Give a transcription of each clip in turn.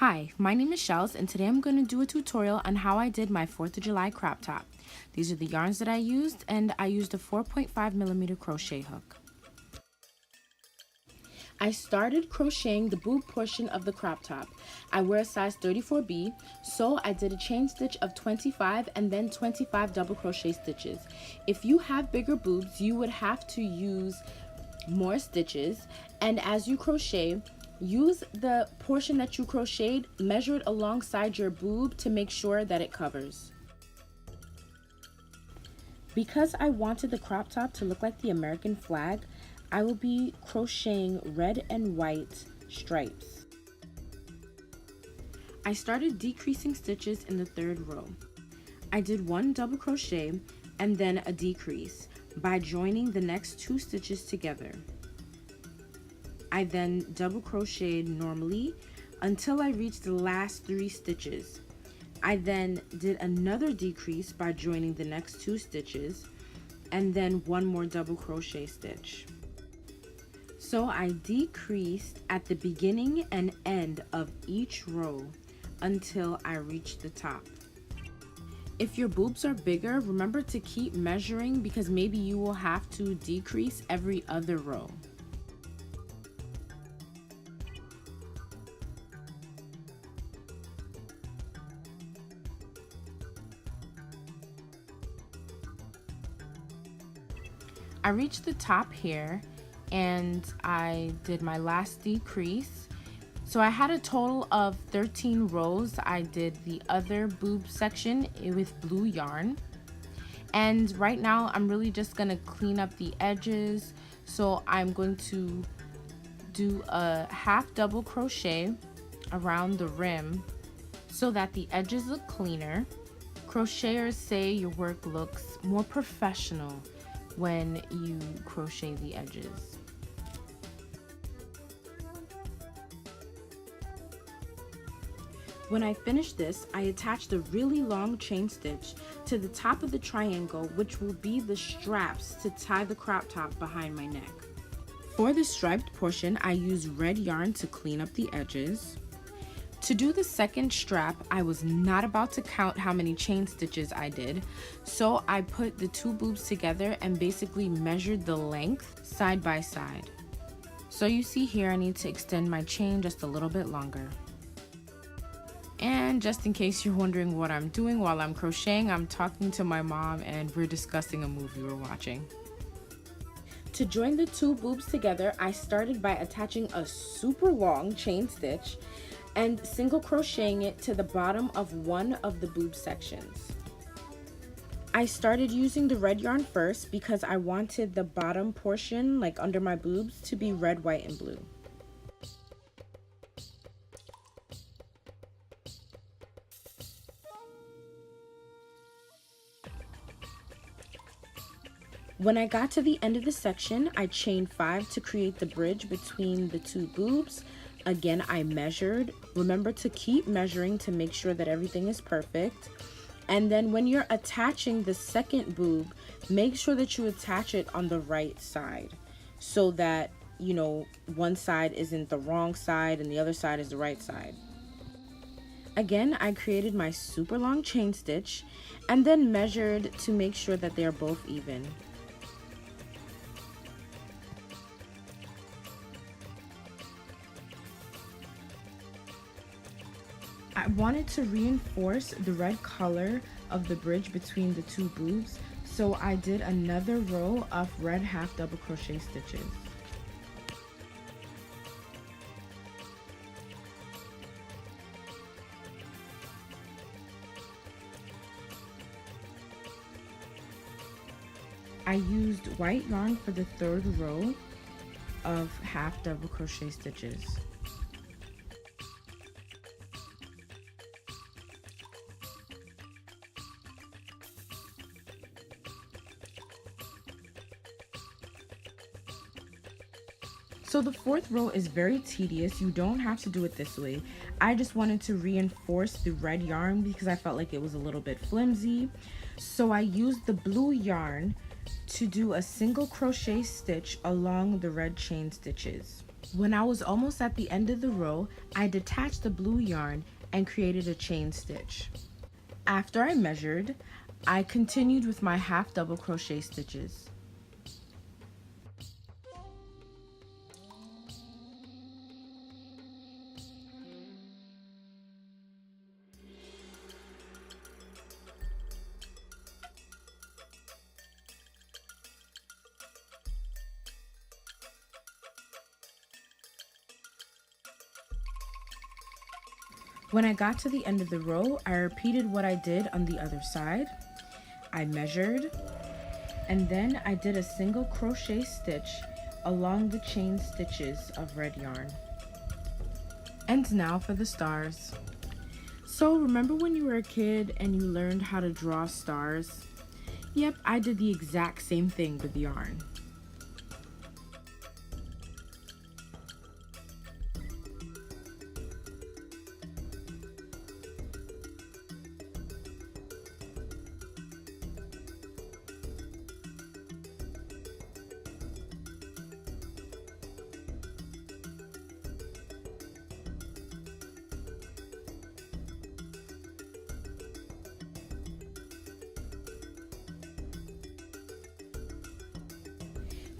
Hi, my name is Shells, and today I'm going to do a tutorial on how I did my 4th of July crop top. These are the yarns that I used, and I used a 4.5mm crochet hook. I started crocheting the boob portion of the crop top. I wear a size 34B, so I did a chain stitch of 25 and then 25 double crochet stitches. If you have bigger boobs, you would have to use more stitches, and as you crochet, use the portion that you crocheted, measure it alongside your boob to make sure that it covers. Because I wanted the crop top to look like the American flag, I will be crocheting red and white stripes. I started decreasing stitches in the 3rd row. I did 1 double crochet and then a decrease by joining the next 2 stitches together. I then double crocheted normally until I reached the last 3 stitches. I then did another decrease by joining the next 2 stitches and then 1 more double crochet stitch. So I decreased at the beginning and end of each row until I reached the top. If your boobs are bigger, remember to keep measuring because maybe you will have to decrease every other row. I reached the top here and I did my last decrease. So I had a total of 13 rows. I did the other boob section with blue yarn. And right now I'm really just gonna clean up the edges. So I'm going to do a half double crochet around the rim so that the edges look cleaner. Crocheters say your work looks more professional when you crochet the edges. When I finished this, I attached a really long chain stitch to the top of the triangle, which will be the straps to tie the crop top behind my neck. For the striped portion, I used red yarn to clean up the edges. To do the second strap, I was not about to count how many chain stitches I did, so I put the 2 boobs together and basically measured the length side by side. So you see here I need to extend my chain just a little bit longer. And just in case you're wondering what I'm doing while I'm crocheting, I'm talking to my mom and we're discussing a movie we're watching. To join the 2 boobs together, I started by attaching a super long chain stitch and single crocheting it to the bottom of one of the boob sections. I started using the red yarn first because I wanted the bottom portion, like under my boobs, to be red, white, and blue. When I got to the end of the section, I chained 5 to create the bridge between the 2 boobs. Again, I measured. Remember to keep measuring to make sure that everything is perfect. And then when you're attaching the second boob, make sure that you attach it on the right side so that, you know, one side isn't the wrong side and the other side is the right side. Again, I created my super long chain stitch and then measured to make sure that they are both even. I wanted to reinforce the red color of the bridge between the 2 boobs, so I did another row of red half double crochet stitches. I used white yarn for the 3rd row of half double crochet stitches. So the 4th row is very tedious. You don't have to do it this way. I just wanted to reinforce the red yarn because I felt like it was a little bit flimsy. So I used the blue yarn to do a single crochet stitch along the red chain stitches. When I was almost at the end of the row, I detached the blue yarn and created a chain stitch. After I measured, I continued with my half double crochet stitches. When I got to the end of the row, I repeated what I did on the other side. I measured, and then I did a single crochet stitch along the chain stitches of red yarn. And now for the stars. So remember when you were a kid and you learned how to draw stars? Yep, I did the exact same thing with yarn.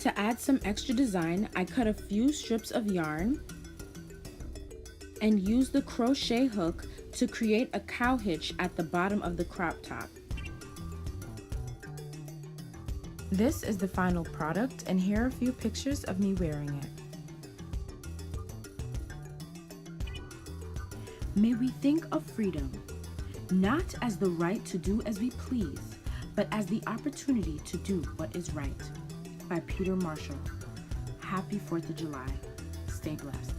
To add some extra design, I cut a few strips of yarn and used the crochet hook to create a cow hitch at the bottom of the crop top. This is the final product, and here are a few pictures of me wearing it. May we think of freedom, not as the right to do as we please, but as the opportunity to do what is right. By Peter Marshall. Happy 4th of July. Stay blessed.